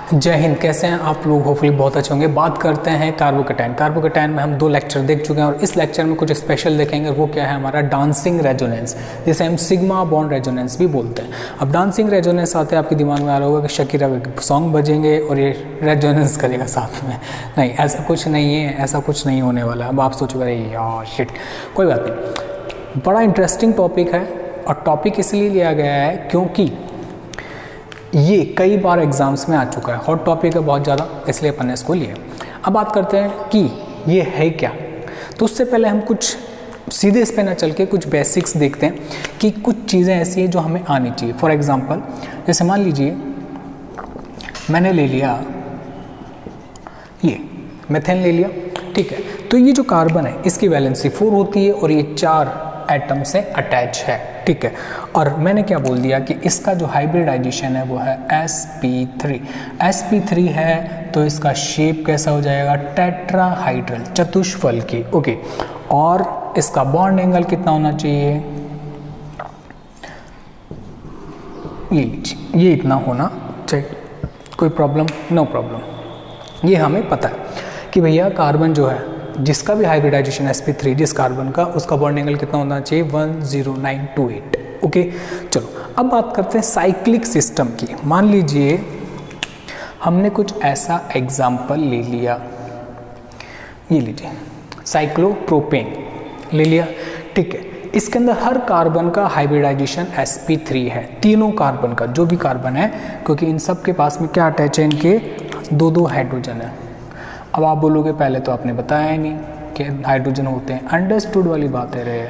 जय हिंद। कैसे हैं आप लोग? होपफुली बहुत अच्छे होंगे। बात करते हैं कार्बोकैटायन। कार्बोकैटायन में हम 2 लेक्चर देख चुके हैं और इस लेक्चर में कुछ स्पेशल देखेंगे। वो क्या है? हमारा डांसिंग रेजोनेंस, जिसे हम सिग्मा बॉन्ड रेजोनेंस भी बोलते हैं। अब डांसिंग रेजोनेंस आते हैं, आपके दिमाग में आ रहा होगा कि शकीरा के सॉन्ग बजेंगे और ये रेजोनेंस करेगा साथ में। नहीं, ऐसा कुछ नहीं है, ऐसा कुछ नहीं होने वाला। अब आप सोचोगे अरे यार शिट, कोई बात नहीं। बड़ा इंटरेस्टिंग टॉपिक है और टॉपिक इसलिए लिया गया है क्योंकि ये कई बार एग्जाम्स में आ चुका है। हॉट टॉपिक है बहुत ज़्यादा, इसलिए अपन ने इसको लिया। अब बात करते हैं कि ये है क्या। तो उससे पहले हम कुछ सीधे इस पे ना चल के कुछ बेसिक्स देखते हैं कि कुछ चीज़ें ऐसी हैं जो हमें आनी चाहिए। फॉर एग्जांपल, जैसे मान लीजिए मैंने ले लिया ये मेथेन ले लिया, ठीक है। तो ये जो कार्बन है इसकी वैलेंसी 4 होती है और ये 4 एटम से अटैच है, ठीक है। और मैंने क्या बोल दिया कि इसका जो हाइब्रिडाइजेशन है वो है sp3। sp3 है तो इसका शेप कैसा हो जाएगा? टेट्राहाइड्रल, चतुष्फल की, ओके। और इसका बॉन्ड एंगल कितना होना चाहिए? ये लीजिए, ये इतना होना चाहिए। कोई प्रॉब्लम? No problem. ये हमें पता है कि भैया कार्बन जो है जिसका भी हाइब्रिडाइजेशन sp3 जिस कार्बन का, उसका बॉन्ड एंगल कितना होना चाहिए? 10928, ओके। चलो अब बात करते हैं साइक्लिक सिस्टम की। मान लीजिए हमने कुछ ऐसा एग्जाम्पल ले लिया, ये लीजिए साइक्लोप्रोपेन ले लिया, ठीक है। इसके अंदर हर कार्बन का हाइब्रिडाइजेशन sp3 है, तीनों कार्बन का, जो भी कार्बन है, क्योंकि इन सब के पास में क्या अटैच है? इनके 2-2 हाइड्रोजन है। अब आप बोलोगे पहले तो आपने बताया ही नहीं कि हाइड्रोजन होते हैं। अंडरस्टूड वाली बात है रे।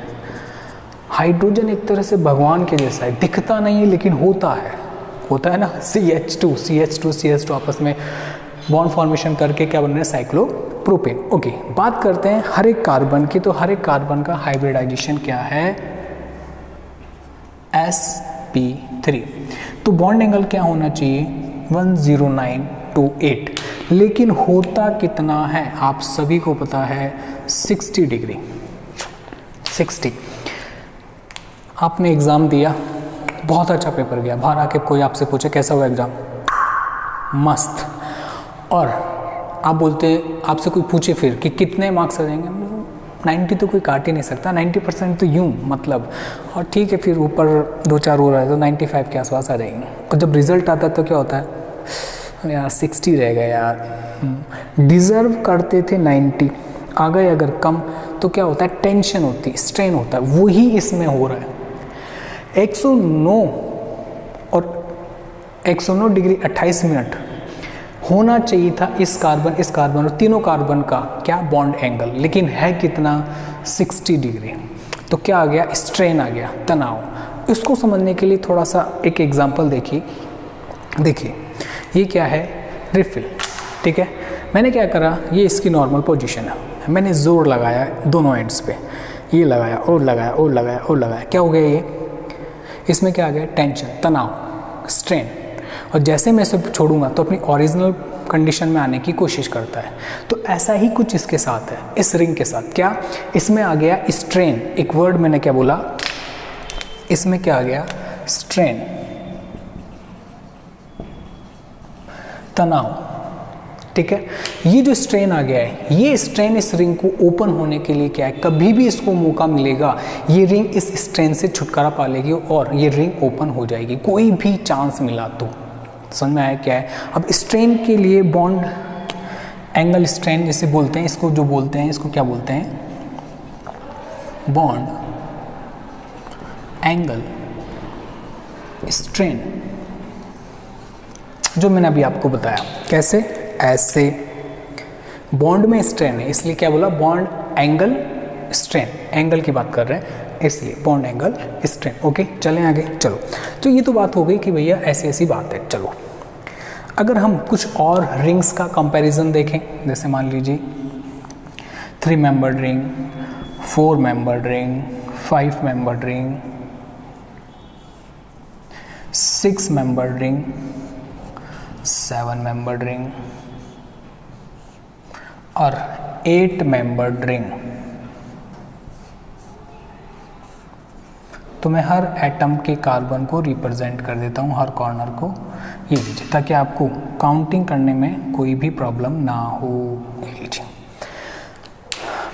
हाइड्रोजन एक तरह से भगवान के जैसा है, दिखता नहीं है लेकिन होता है ना। CH2 आपस में बॉन्ड फॉर्मेशन करके क्या बन रहे हैं? Cyclopropane, okay. बात करते हैं हर एक कार्बन की। तो हर एक कार्बन का हाइब्रिडाइजेशन क्या है? sp3। तो बॉन्ड एंगल क्या होना चाहिए? 10928। लेकिन होता कितना है आप सभी को पता है? 60 डिग्री। 60। आपने एग्ज़ाम दिया, बहुत अच्छा पेपर गया, बाहर आके कोई आपसे पूछे कैसा हुआ एग्ज़ाम? मस्त। और आप बोलते, आपसे कोई पूछे फिर कि कितने मार्क्स आ जाएंगे? 90 तो कोई काट ही नहीं सकता, 90% तो यूँ मतलब। और ठीक है, फिर ऊपर 2-4 हो रहा है तो 95 के आसपास आ जाएंगे। और जब रिज़ल्ट आता है तो क्या होता है? यार 60 रह गए यार। डिज़र्व करते थे 90, आ गए अगर कम तो क्या होता है? टेंशन होती है, स्ट्रेन होता है। वही इसमें हो रहा है। 109 और 109 डिग्री 28 मिनट होना चाहिए था इस कार्बन और तीनों कार्बन का क्या? Bond angle. लेकिन है कितना? 60 डिग्री। तो क्या आ गया? स्ट्रेन आ गया, तनाव। इसको समझने के लिए थोड़ा सा एक एग्जाम्पल देखिए ये क्या है? रिफिल, ठीक है। मैंने क्या करा, ये इसकी नॉर्मल पोजीशन है, मैंने जोर लगाया दोनों एंड्स पे, ये लगाया और लगाया और लगाया और लगाया। क्या हो गया? ये इसमें क्या आ गया? टेंशन, तनाव, स्ट्रेन। और जैसे मैं इसे छोड़ूंगा तो अपनी ओरिजिनल कंडीशन में आने की कोशिश करता है। तो ऐसा ही कुछ इसके साथ है, इस रिंग के साथ। क्या इसमें आ गया? स्ट्रेन। एक वर्ड मैंने क्या बोला? इसमें क्या आ गया? स्ट्रेन, तनाव, ठीक है। ये जो स्ट्रेन आ गया है, ये स्ट्रेन इस रिंग को ओपन होने के लिए क्या है? कभी भी इसको मौका मिलेगा, ये रिंग इस स्ट्रेन से छुटकारा पा लेगी और ये रिंग ओपन हो जाएगी, कोई भी चांस मिला तो। समझ में आया क्या है? अब स्ट्रेन के लिए बॉन्ड एंगल स्ट्रेन जिसे बोलते हैं, इसको जो बोलते हैं, इसको क्या बोलते हैं? बॉन्ड एंगल स्ट्रेन, जो मैंने अभी आपको बताया। कैसे? ऐसे। बॉन्ड में स्ट्रेन है इसलिए क्या बोला? Bond angle strain. एंगल की बात कर रहे हैं इसलिए बॉन्ड एंगल स्ट्रेन, ओके। चलें आगे। चलो, तो ये तो बात हो गई कि भैया ऐसी ऐसी बात है। चलो अगर हम कुछ और रिंग्स का कंपैरिजन देखें, जैसे मान लीजिए 3 membered ring, 4 membered ring, 5 membered ring, 6 membered ring, 7 membered ring और 8 मेंबर्ड रिंग। तो मैं हर एटम के कार्बन को रिप्रेजेंट कर देता हूँ, हर कॉर्नर को ये लीजिए, ताकि आपको काउंटिंग करने में कोई भी प्रॉब्लम ना हो। ये लीजिए,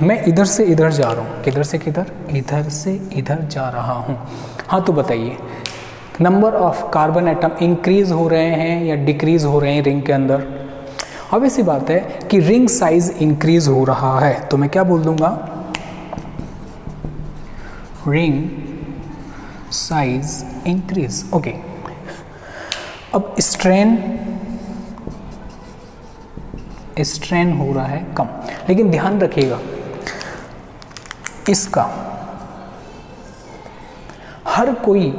मैं इधर से इधर जा रहा हूँ, किधर से किधर, इधर से इधर जा रहा हूँ। हाँ तो बताइए, number of carbon atom increase हो रहे हैं या डिक्रीज हो रहे हैं रिंग के अंदर? अब ऐसी बात है कि रिंग साइज इंक्रीज हो रहा है, तो मैं क्या बोल दूंगा, रिंग साइज इंक्रीज। ओके, अब स्ट्रेन हो रहा है कम, लेकिन ध्यान रखिएगा इसका, हर कोई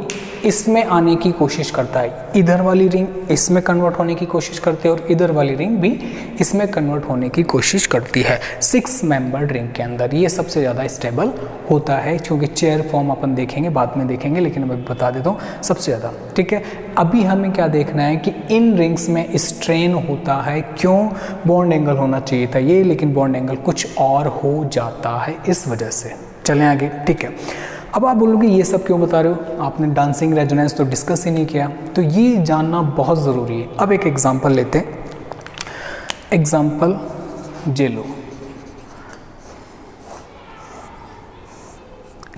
इसमें आने की कोशिश करता है, इधर वाली रिंग इसमें कन्वर्ट होने की कोशिश करती है और इधर वाली रिंग भी इसमें कन्वर्ट होने की कोशिश करती है। 6 मेंबर्ड रिंग के अंदर ये सबसे ज़्यादा स्टेबल होता है, क्योंकि चेयर फॉर्म अपन देखेंगे, बाद में देखेंगे, लेकिन मैं बता देता हूँ सबसे ज़्यादा। ठीक है, अभी हमें क्या देखना है कि इन रिंग्स में स्ट्रेन होता है, क्यों? बॉन्ड एंगल होना चाहिए था ये, लेकिन बॉन्ड एंगल कुछ और हो जाता है इस वजह से। चलें आगे। ठीक है, अब आप बोलोगे ये सब क्यों बता रहे हो, आपने डांसिंग रेजोनेंस तो डिस्कस ही नहीं किया, तो ये जानना बहुत ज़रूरी है। अब एक एग्जांपल लेते हैं, एग्जांपल जे लो,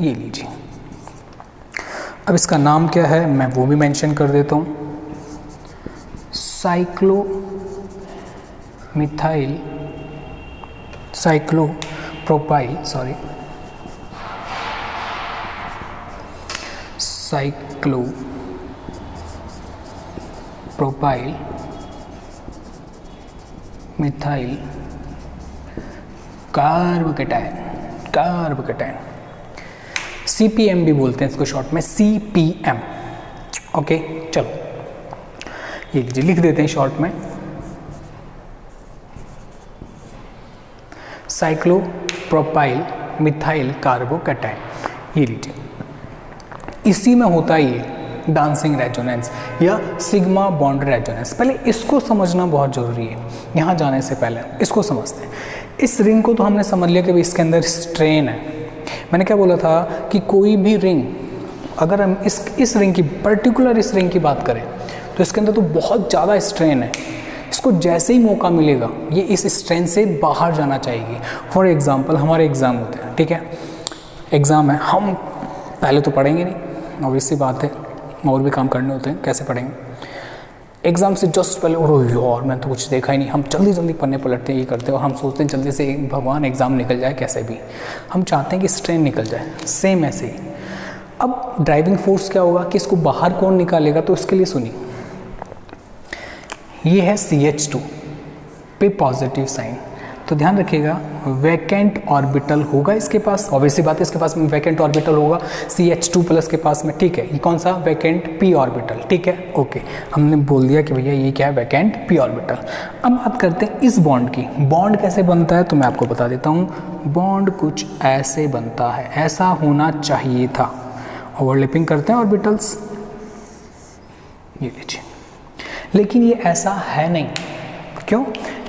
ये लीजिए। अब इसका नाम क्या है मैं वो भी मेंशन कर देता हूँ, साइक्लोप्रोपाइल मिथाइल कार्बोकेटायन, CPM भी बोलते हैं इसको शॉर्ट में, CPM। ओके, चलो ये लीजिए, लिख देते हैं शॉर्ट में, साइक्लोप्रोपाइल मिथाइल कार्बोकेटायन। ये लीजिए, इसी में होता ही डांसिंग रेजोनेंस या सिग्मा बॉन्ड रेजोनेंस। पहले इसको समझना बहुत ज़रूरी है, यहाँ जाने से पहले इसको समझते हैं। इस रिंग को तो हमने समझ लिया कि भाई इसके अंदर स्ट्रेन है। मैंने क्या बोला था कि कोई भी रिंग, अगर हम इस रिंग की, पर्टिकुलर इस रिंग की बात करें, तो इसके अंदर तो बहुत ज़्यादा स्ट्रेन है। इसको जैसे ही मौका मिलेगा ये इस स्ट्रेन से बाहर जाना चाहिए। फॉर एग्जांपल हमारे एग्ज़ाम होते हैं, ठीक है, एग्ज़ाम है, हम पहले तो पढ़ेंगे नहीं, ऑब्वियसली बात है, और भी काम करने होते हैं, कैसे पढ़ेंगे? एग्ज़ाम से जस्ट पहले, और यार मैंने तो कुछ देखा ही नहीं, हम जल्दी जल्दी पढ़ने पलटते हैं, ये करते हैं, और हम सोचते हैं जल्दी से भगवान एग्ज़ाम निकल जाए कैसे भी, हम चाहते हैं कि स्ट्रेन निकल जाए। सेम ऐसे ही अब ड्राइविंग फोर्स क्या होगा कि इसको बाहर कौन निकालेगा, तो इसके लिए सुनिए, ये है CH2 पे पॉजिटिव साइन, तो ध्यान रखिएगा वैकेंट ऑर्बिटल होगा इसके पास, ऑब्वियसली बात है इसके पास में वैकेंट ऑर्बिटल होगा CH2 प्लस के पास में। ठीक है, ये कौन सा? Vacant p orbital. ठीक है, ओके, हमने बोल दिया कि भैया ये क्या है, वैकेंट p ऑर्बिटल। अब बात करते हैं इस बॉन्ड की, बॉन्ड कैसे बनता है तो मैं आपको बता देता हूँ। बॉन्ड कुछ ऐसे बनता है, ऐसा होना चाहिए था, ओवरलैपिंग करते हैं ऑर्बिटल्स, ये लीजिए, लेकिन ये ऐसा है नहीं। क्यों?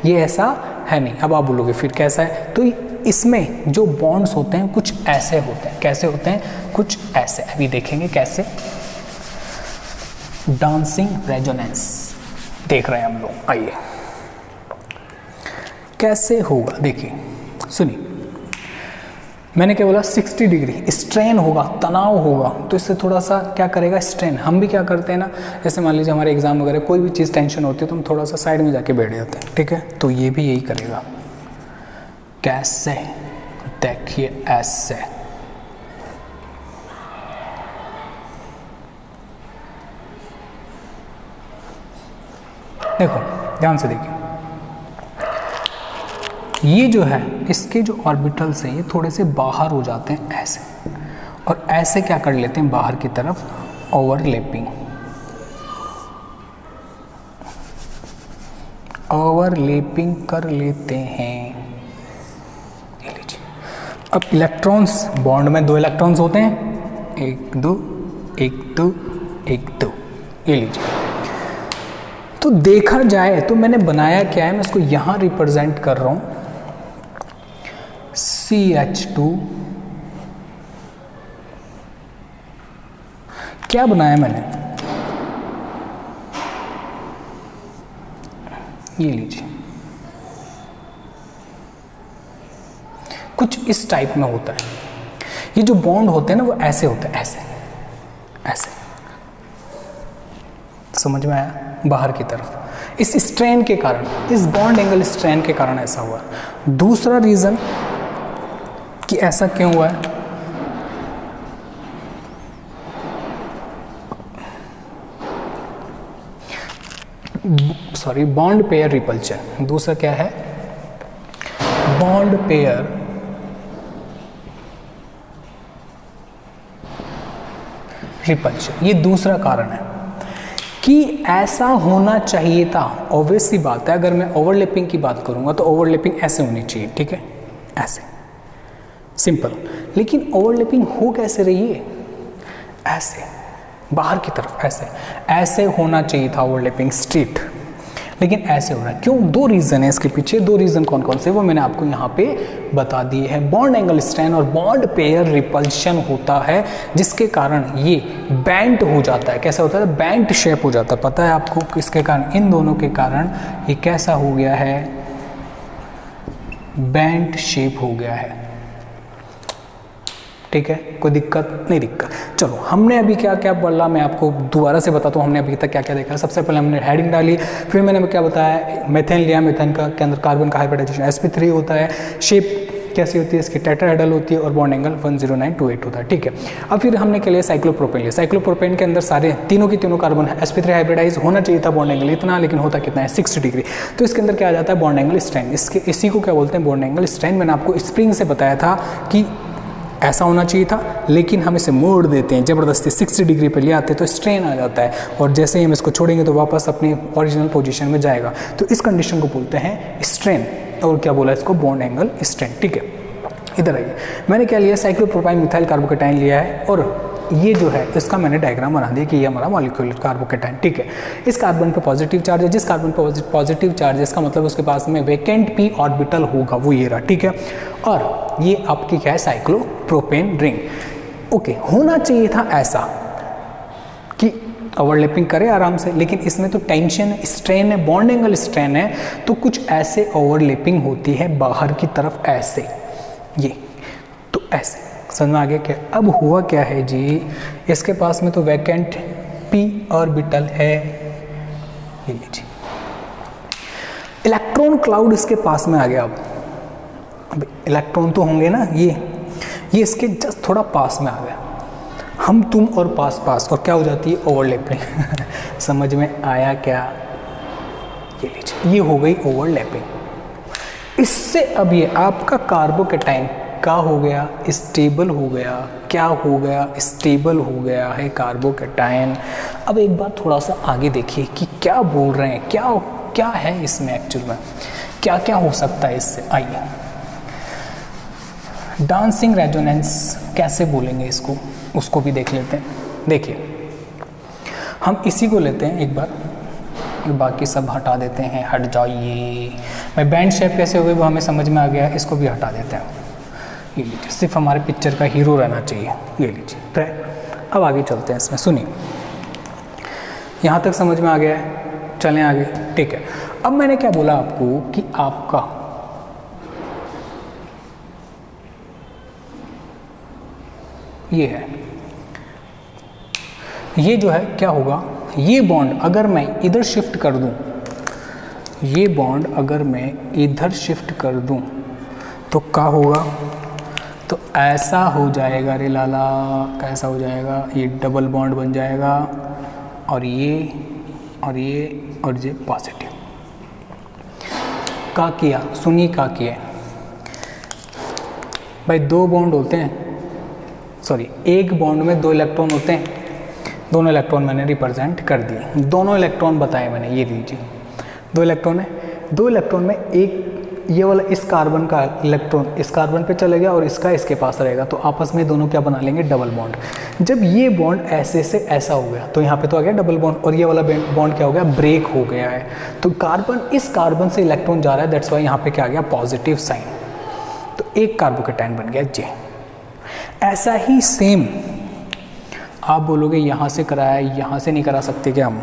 ये ऐसा है नहीं। अब आप बोलोगे फिर कैसा है, तो इसमें जो बॉन्ड्स होते हैं कुछ ऐसे होते हैं। कैसे होते हैं? कुछ ऐसे, अभी देखेंगे कैसे। डांसिंग रेजोनेंस देख रहे हैं हम लोग, आइए कैसे होगा, देखिए सुनिए, मैंने क्या बोला, 60 डिग्री स्ट्रेन होगा, तनाव होगा, तो इससे थोड़ा सा क्या करेगा, स्ट्रेन। हम भी क्या करते हैं ना, जैसे मान लीजिए हमारे एग्जाम वगैरह कोई भी चीज़ टेंशन होती है तो हम थोड़ा सा साइड में जाके बैठ जाते हैं, ठीक है, तो ये भी यही करेगा। कैसे? देखिए ऐसे, देखो ध्यान से देखिए, ये जो है इसके जो ऑर्बिटल्स हैं ये थोड़े से बाहर हो जाते हैं ऐसे, और ऐसे क्या कर लेते हैं बाहर की तरफ, ओवरलैपिंग कर लेते हैं। ये लीजिए, अब इलेक्ट्रॉन्स, बॉन्ड में 2 इलेक्ट्रॉन्स होते हैं, 1 2 1 2 1 2, ये लीजिए। तो देखा जाए तो मैंने बनाया क्या है, मैं इसको यहां रिप्रेजेंट कर रहा हूं, CH2 क्या बनाया मैंने, ये लीजिए, कुछ इस टाइप में होता है। ये जो बॉन्ड होते हैं ना वो ऐसे होते हैं, ऐसे ऐसे, समझ में आया? बाहर की तरफ इस स्ट्रेन के कारण, इस बॉन्ड एंगल स्ट्रेन के कारण ऐसा हुआ। दूसरा रीजन कि ऐसा क्यों हुआ है, सॉरी, बॉन्ड पेयर रिपल्शन। दूसरा क्या है? Bond pair repulsion. ये दूसरा कारण है कि ऐसा होना चाहिए था। ऑब्वियस सी बात है, अगर मैं ओवरलैपिंग की बात करूंगा तो ओवरलैपिंग ऐसे होनी चाहिए, ठीक है, ऐसे, सिंपल। लेकिन ओवरलैपिंग हो कैसे रही है? ऐसे, बाहर की तरफ ऐसे, ऐसे होना चाहिए था ओवरलैपिंग स्ट्रेट, लेकिन ऐसे हो रहा है। क्यों? दो रीज़न है इसके पीछे। दो रीज़न कौन कौन से वो मैंने आपको यहाँ पे बता दिए हैं। बॉन्ड एंगल स्ट्रेन और बॉन्ड पेयर रिपल्शन होता है, जिसके कारण ये बैंट हो जाता है। कैसा होता है? बैंट शेप हो जाता है। पता है आपको किसके कारण? इन दोनों के कारण ये कैसा हो गया है? बैंट शेप हो गया है, ठीक है। कोई दिक्कत नहीं? दिक्कत। चलो, हमने अभी क्या क्या बोला, मैं आपको दोबारा से बताता हूँ हमने अभी तक क्या क्या देखा। सबसे पहले हमने हेडिंग डाली, फिर मैंने क्या बताया, मेथेन लिया, मेथेन का के अंदर कार्बन का हाइब्रिडाइजेशन sp3 होता है, शेप कैसी होती है इसकी? टेट्राहेड्रल होती है, और बॉन्ड एंगल 10928 होता है, ठीक है। अब फिर हमने क्या लिया? साइक्लोप्रोपेन लिया। साइक्लोप्रोपेन के अंदर सारे तीनों की तीनों कार्बन sp3 हाइब्रिडाइज होना चाहिए था, बॉन्ड एंगल इतना, लेकिन होता कितना है? 60 डिग्री। तो इसके अंदर क्या आ जाता है? Bond angle strain. इसी को क्या बोलते हैं? Bond angle strain. मैंने आपको स्प्रिंग से बताया था कि ऐसा होना चाहिए था, लेकिन हम इसे मोड़ देते हैं, ज़बरदस्ती 60 डिग्री पे ले आते हैं तो स्ट्रेन आ जाता है, और जैसे ही हम इसको छोड़ेंगे तो वापस अपनी ओरिजिनल पोजीशन में जाएगा। तो इस कंडीशन को बोलते हैं स्ट्रेन, और क्या बोला इसको? बॉन्ड एंगल स्ट्रेन, ठीक है। इधर आइए, मैंने क्या लिया? साइक्लोप्रोपाइन मिथाइल कार्बोकेटाइन लिया है, और ये जो है इसका मैंने डायग्राम बना दिया कि ये हमारा मॉलिक्यूलर कार्बोकेटाइन, ठीक है। इस कार्बन पे पॉजिटिव चार्ज है, जिस कार्बन पे पॉजिटिव चार्ज है इसका मतलब उसके पास में वैकेंट p ऑर्बिटल होगा, वो ये रहा, ठीक है। और ये आपकी क्या है? Cyclopropane ring. ओके, होना चाहिए था ऐसा कि ओवरलैपिंग करे आराम से, लेकिन इसमें तो टेंशन स्ट्रेन है, बॉन्ड एंगल स्ट्रेन है, तो कुछ ऐसे ओवरलैपिंग होती है बाहर की तरफ, ऐसे, ये तो ऐसे, समझ में आ गया क्या? अब हुआ क्या है जी, इसके पास में तो वैकेंट p ऑर्बिटल है, ये लीजिए, इलेक्ट्रॉन क्लाउड इसके पास में आ गया। अब इलेक्ट्रॉन तो होंगे ना, ये इसके जस्ट थोड़ा पास में आ गया, हम तुम और पास पास, और क्या हो जाती है? ओवरलैपिंग। समझ में आया क्या? ये लीजिए, ये हो गई ओवरलैपिंग। इससे अब ये आपका कार्बोकेटाइन क्या हो गया? स्टेबल हो गया। क्या हो गया? स्टेबल हो गया है कार्बोकेटाइन। अब एक बार थोड़ा सा आगे देखिए कि क्या बोल रहे हैं, क्या है इसमें एक्चुअल में, क्या क्या हो सकता है इससे। आइए, डांसिंग रेजोनेंस कैसे बोलेंगे इसको, उसको भी देख लेते हैं। देखिए, हम इसी को लेते हैं एक बार, बाकी सब हटा देते हैं, हट जाइए। मैं बैंड शेप कैसे हुए वो हमें समझ में आ गया, इसको भी हटा देते हैं। ये लीजिए, सिर्फ हमारे पिक्चर का हीरो रहना चाहिए, ये लीजिए। तो अब आगे चलते हैं इसमें, सुनिए, यहाँ तक समझ में आ गया है, चलें आगे, ठीक है। अब मैंने क्या बोला आपको कि आपका ये है, ये जो है क्या होगा, ये बॉन्ड अगर मैं इधर शिफ्ट कर दूं, ये बॉन्ड अगर मैं इधर शिफ्ट कर दूं तो क्या होगा? तो ऐसा हो जाएगा रे लाला, कैसा हो जाएगा? ये डबल बॉन्ड बन जाएगा, और ये पॉजिटिव। क्या किया? सुनिए क्या किया भाई, दो बॉन्ड होते हैं, सॉरी एक बॉन्ड में दो इलेक्ट्रॉन होते हैं, दोनों इलेक्ट्रॉन मैंने रिप्रेजेंट कर दिए, दोनों इलेक्ट्रॉन बताए मैंने, ये लीजिए दो इलेक्ट्रॉन है, दो इलेक्ट्रॉन में एक ये वाला इस कार्बन का इलेक्ट्रॉन इस कार्बन पे चले गया और इसका इसके पास रहेगा, तो आपस में दोनों क्या बना लेंगे? Double bond. जब ये बॉन्ड ऐसे से ऐसा हो गया तो यहाँ पे तो आ गया डबल बॉन्ड, और ये वाला बॉन्ड क्या हो गया? ब्रेक हो गया है। तो कार्बन, इस कार्बन से इलेक्ट्रॉन जा रहा है, दैट्स वाई यहाँ पे क्या आ गया? Positive sign. तो एक कार्बोकेटाइन बन गया जे। ऐसा ही सेम आप बोलोगे यहाँ से कराया, यहाँ से नहीं करा सकते क्या हम?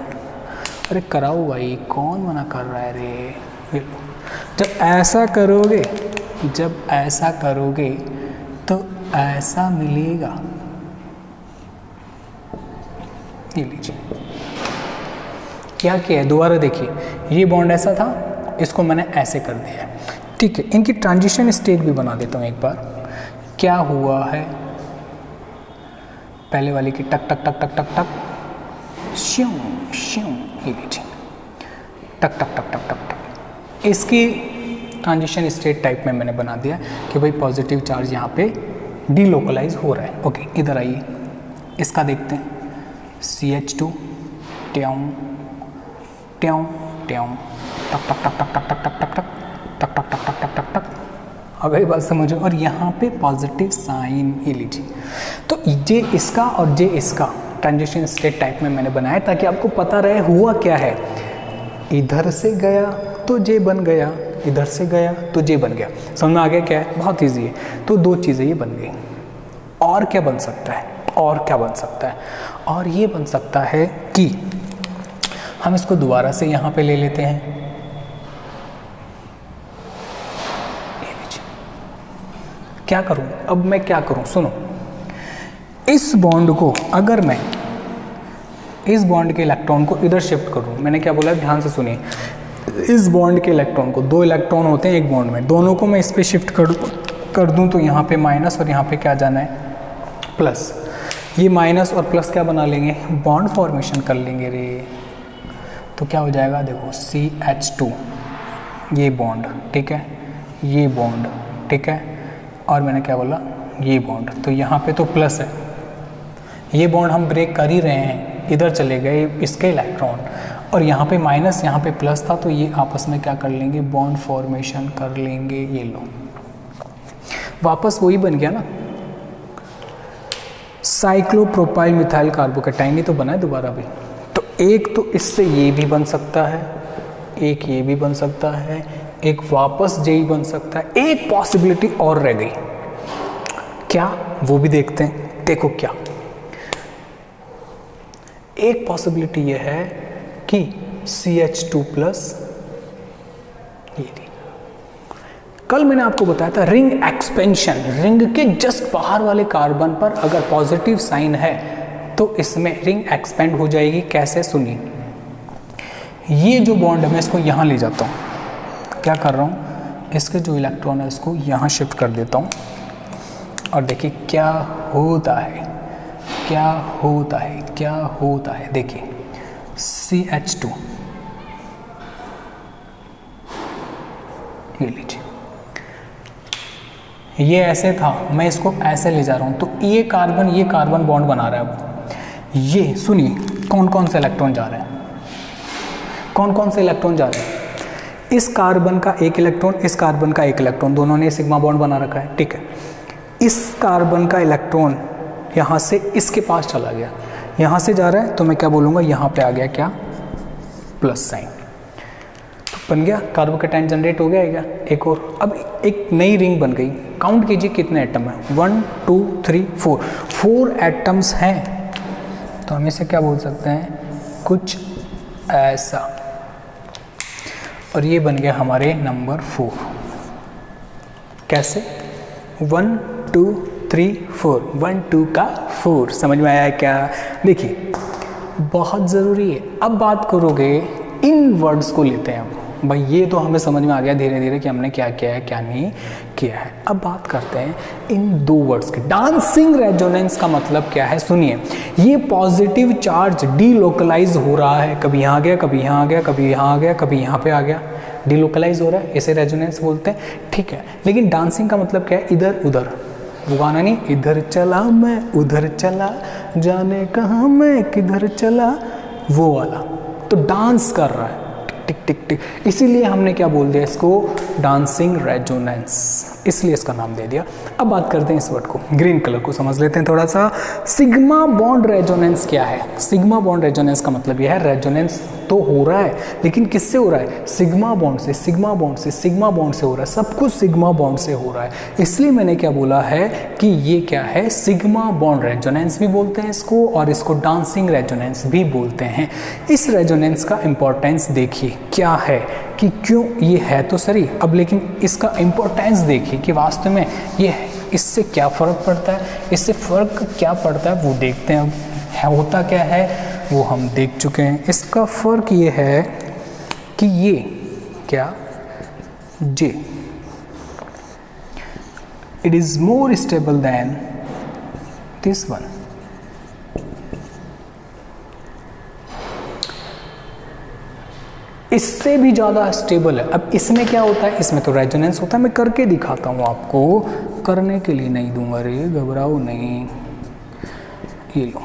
अरे कराओ भाई, कौन मना कर रहा है रे। जब ऐसा करोगे तो ऐसा मिलेगा। ये लीजिए, क्या किया है दोबारा देखिए, ये बॉन्ड ऐसा था, इसको मैंने ऐसे कर दिया है, ठीक है। इनकी ट्रांजिशन स्टेट भी बना देता हूँ एक बार। क्या हुआ है, पहले वाली की टक टक टक टक टक टक श्यों श्यों, ये लीजिए टक टक टक टक टक टक। इसकी ट्रांजिशन स्टेट टाइप में मैंने बना दिया कि भाई पॉजिटिव चार्ज यहाँ पे डीलोकलाइज हो रहा है। ओके, इधर आइए, इसका देखते हैं। CH2 ट्यों ट्यों ट्यों टक टक टक टक टक टक टक टक टक टक टक टक टक टक टक। अब ये बात समझो, और यहाँ पे पॉजिटिव साइन, ये लीजिए। तो जे इसका और जे इसका ट्रांजिशन स्टेट टाइप में मैंने बनाया ताकि आपको पता रहे हुआ क्या है। इधर से गया तो जे बन गया, इधर से गया तो जे बन गया। समझ में आ गया क्या है? बहुत ईजी है। तो दो चीज़ें ये बन गई। और क्या बन सकता है? और क्या बन सकता है? और ये बन सकता है कि हम इसको दोबारा से यहाँ पे ले लेते हैं। क्या करूं अब मैं, क्या करूं? सुनो, इस बॉन्ड को अगर मैं इस बॉन्ड के इलेक्ट्रॉन को इधर शिफ्ट करूं, मैंने क्या बोला ध्यान से सुनिए। इस बॉन्ड के इलेक्ट्रॉन को, दो इलेक्ट्रॉन होते हैं एक बॉन्ड में, दोनों को मैं इस पे शिफ्ट कर दूं तो यहाँ पे माइनस और यहाँ पे क्या जाना है? प्लस। ये माइनस और प्लस क्या बना लेंगे? बॉन्ड फॉर्मेशन कर लेंगे रे। तो क्या हो जाएगा? देखो CH2, ये बॉन्ड, ठीक है, ये बॉन्ड, ठीक है, और मैंने क्या बोला? ये बॉन्ड। तो यहाँ पे तो प्लस है, ये बॉन्ड हम ब्रेक कर ही रहे हैं, इधर चले गए इसके इलेक्ट्रॉन, और यहाँ पे माइनस यहाँ पे प्लस था, तो ये आपस में क्या कर लेंगे? बॉन्ड फॉर्मेशन कर लेंगे। ये लो, वापस वही बन गया ना, साइक्लोप्रोपाइल मिथाइल कार्बोकेटाइन ही तो बना है दोबारा भी। तो एक तो इससे ये भी बन सकता है, एक ये भी बन सकता है, एक वापस जे ही बन सकता है। एक पॉसिबिलिटी और रह गई, क्या? वो भी देखते हैं। देखो क्या, एक पॉसिबिलिटी ये है कि CH2 प्लस, ये थी, कल मैंने आपको बताया था रिंग एक्सपेंशन, रिंग के जस्ट बाहर वाले कार्बन पर अगर पॉजिटिव साइन है तो इसमें रिंग एक्सपेंड हो जाएगी। कैसे? सुनिए, ये जो बॉन्ड है मैं इसको यहाँ ले जाता हूँ, क्या कर रहा हूँ? इसके जो इलेक्ट्रॉन है इसको यहाँ शिफ्ट कर देता हूँ, और देखिए क्या होता है, क्या होता है, क्या होता है। देखिए CH2, ये लीजिए, ये ऐसे था, मैं इसको ऐसे ले जा रहा हूँ, तो ये कार्बन बॉन्ड बना रहा है। अब ये सुनिए, कौन कौन से इलेक्ट्रॉन जा रहे हैं? कौन कौन से इलेक्ट्रॉन जा रहे हैं? इस कार्बन का एक इलेक्ट्रॉन, इस कार्बन का एक इलेक्ट्रॉन, दोनों ने सिग्मा बॉन्ड बना रखा है, ठीक है। इस कार्बन का इलेक्ट्रॉन यहाँ से इसके पास चला गया, यहाँ से जा रहा है, तो मैं क्या बोलूँगा? यहाँ पे आ गया क्या? Plus sign. तो बन गया, कार्बोकेटाइन जनरेट हो गया क्या? एक और, अब एक नई रिंग बन गई। काउंट कीजिए कितने एटम हैं? 1 2 3 4 एटम्स हैं। तो हम इसे क्या बोल सकते हैं? कुछ ऐसा। और ये बन गया हमारे नंबर 4। कैसे? 1 2 3 4, 1 2 का 4। समझ में आया क्या? देखिए बहुत ज़रूरी है। अब बात करोगे, इन वर्ड्स को लेते हैं अब भाई, ये तो हमें समझ में आ गया धीरे धीरे कि हमने क्या किया है क्या नहीं किया है। अब बात करते हैं इन दो वर्ड्स की। डांसिंग रेजोनेंस का मतलब क्या है? सुनिए, ये पॉजिटिव चार्ज डीलोकलाइज हो रहा है, कभी यहाँ आ गया, कभी यहाँ आ गया, कभी यहाँ आ गया, कभी यहाँ पे आ गया, डीलोकलाइज हो रहा है, इसे रेजोनेंस बोलते हैं, ठीक है। लेकिन डांसिंग का मतलब क्या है? इधर उधर, वो गाना नहीं, इधर चला मैं उधर चला, जाने कहाँ मैं किधर चला, वो वाला। तो डांस कर रहा है, टिक टिक टिक, इसीलिए हमने क्या बोल दिया इसको? डांसिंग रेजोनेंस, इसलिए इसका नाम दे दिया। अब बात करते हैं इस वर्ड को, ग्रीन कलर को समझ लेते हैं थोड़ा सा। सिग्मा बॉन्ड रेजोनेंस क्या है? सिग्मा बॉन्ड रेजोनेंस का मतलब यह है रेजोनेंस तो हो रहा है, लेकिन किससे हो रहा है? सिग्मा बॉन्ड से, सिग्मा बॉन्ड से, सिग्मा बॉन्ड से हो रहा है, सब कुछ सिग्मा बॉन्ड से हो रहा है। इसलिए मैंने क्या बोला है कि ये क्या है? सिग्मा बॉन्ड रेजोनेंस भी बोलते हैं इसको, और इसको डांसिंग रेजोनेंस भी बोलते हैं। इस रेजोनेंस का इंपॉर्टेंस देखिए क्या है, कि क्यों ये है तो सही, अब लेकिन इसका इंपॉर्टेंस देखिए कि वास्तव में ये इससे क्या फ़र्क पड़ता है, इससे फ़र्क क्या पड़ता है वो देखते हैं। अब होता क्या है वो हम देख चुके हैं। इसका फ़र्क ये है कि ये क्या J, it is more stable than this one। इससे भी ज़्यादा स्टेबल है। अब इसमें क्या होता है? इसमें तो रेजोनेंस होता है, मैं करके दिखाता हूँ आपको, करने के लिए नहीं दूंगा रे, घबराओ नहीं। ये लो,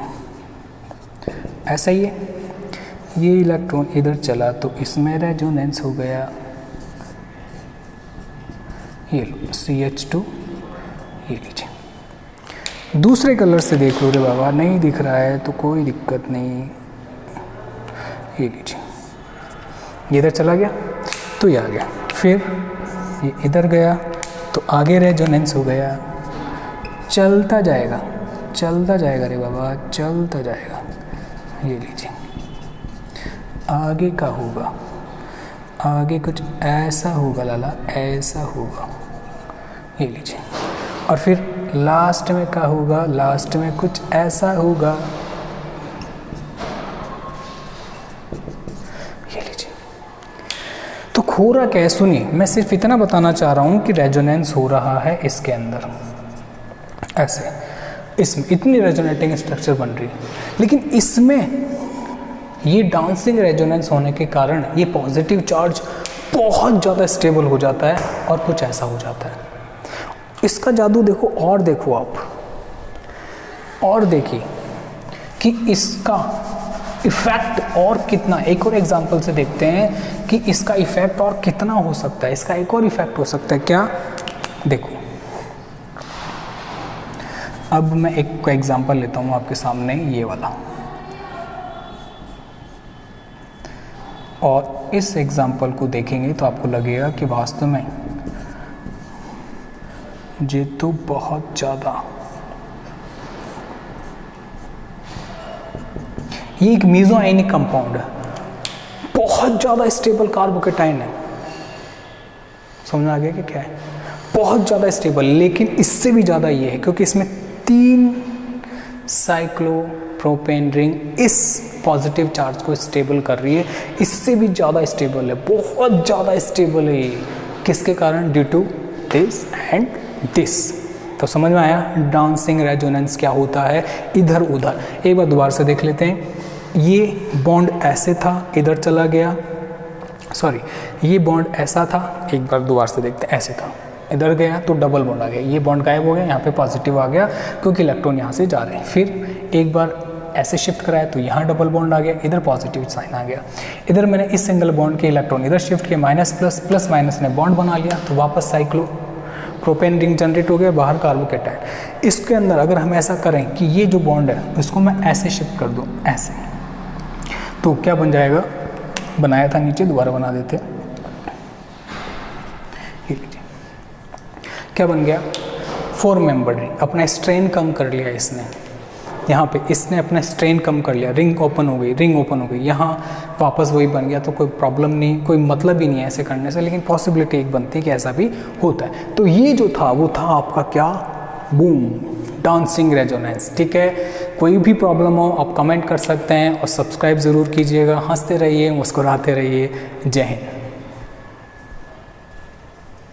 ऐसा ही है, ये इलेक्ट्रॉन इधर चला तो इसमें रेजोनेंस हो गया। ये लो CH2, ये लीजिए। दूसरे कलर से देख लो रे बाबा, नहीं दिख रहा है तो कोई दिक्कत नहीं। ये लीजिए, ये इधर चला गया तो ये आ गया, फिर ये इधर गया तो आगे रेजोनेंस हो गया, चलता जाएगा, चलता जाएगा रे बाबा, चलता जाएगा। ये लीजिए, आगे का होगा, आगे कुछ ऐसा होगा लाला, ऐसा होगा। ये लीजिए, और फिर लास्ट में क्या होगा? लास्ट में कुछ ऐसा होगा। ये लीजिए, तो हो रहा क्या है सुनिए, मैं सिर्फ इतना बताना चाह रहा हूँ कि रेजोनेंस हो रहा है इसके अंदर, ऐसे इसमें इतनी रेजोनेटिंग स्ट्रक्चर बन रही है, लेकिन इसमें ये डांसिंग रेजोनेंस होने के कारण ये पॉजिटिव चार्ज बहुत ज़्यादा स्टेबल हो जाता है और कुछ ऐसा हो जाता है। इसका जादू देखो, और देखो आप, और देखिए कि इसका इफ़ेक्ट और कितना, एक और एग्जांपल से देखते हैं कि इसका इफ़ेक्ट और कितना हो सकता है। इसका एक और इफ़ेक्ट हो सकता है क्या? देखो, अब मैं एक एग्जांपल लेता हूँ आपके सामने, ये वाला, और इस एग्जांपल को देखेंगे तो आपको लगेगा कि वास्तव में ये तो बहुत ज़्यादा, ये एक मेसोआयनिक कंपाउंड है, बहुत ज़्यादा स्टेबल कार्बोकेटाइन है। समझ में आ गया कि क्या है? बहुत ज़्यादा स्टेबल, लेकिन इससे भी ज़्यादा ये है क्योंकि इसमें 3 साइक्लोप्रोपेन रिंग इस पॉजिटिव चार्ज को स्टेबल कर रही है। इससे भी ज़्यादा स्टेबल है, बहुत ज़्यादा स्टेबल है ये। किसके कारण? Due to this and this. तो समझ में आया डांसिंग रेजोनेंस क्या होता है? इधर उधर। एक बार दोबारा से देख लेते हैं। ये बॉन्ड ऐसे था, इधर चला गया, सॉरी ये बॉन्ड ऐसा था, एक बार दोबारा से देखते हैं, ऐसे था, इधर गया तो डबल बॉन्ड आ गया, ये बॉन्ड गायब हो गया, यहाँ पे पॉजिटिव आ गया क्योंकि इलेक्ट्रॉन यहाँ से जा रहे हैं। फिर एक बार ऐसे शिफ्ट कराया तो यहाँ डबल बॉन्ड आ गया, इधर पॉजिटिव साइन आ गया। इधर मैंने इस सिंगल बॉन्ड के इलेक्ट्रॉन इधर शिफ्ट किया, माइनस प्लस, प्लस माइनस ने बॉन्ड बना लिया, तो वापस साइक्लोप्रोपेन रिंग जनरेट हो गया, बाहर कार्बोकेटाइन। इसके अंदर अगर हम ऐसा करें कि ये जो बॉन्ड है इसको मैं ऐसे शिफ्ट कर दूँ, ऐसे, तो क्या बन जाएगा? बनाया था नीचे, दोबारा बना देते। क्या बन गया? 4 मेंबर्ड रिंग। अपना स्ट्रेन कम कर लिया इसने, यहाँ पे इसने अपना स्ट्रेन कम कर लिया, रिंग ओपन हो गई, रिंग ओपन हो गई, यहाँ वापस वही बन गया। तो कोई प्रॉब्लम नहीं, कोई मतलब ही नहीं है ऐसे करने से, लेकिन पॉसिबिलिटी एक बनती है कि ऐसा भी होता है। तो ये जो था वो था आपका क्या? Boom, dancing resonance. ठीक है, कोई भी प्रॉब्लम हो आप कमेंट कर सकते हैं और सब्सक्राइब ज़रूर कीजिएगा। हंसते रहिए, मुस्कुराते रहिए। जय हिंद।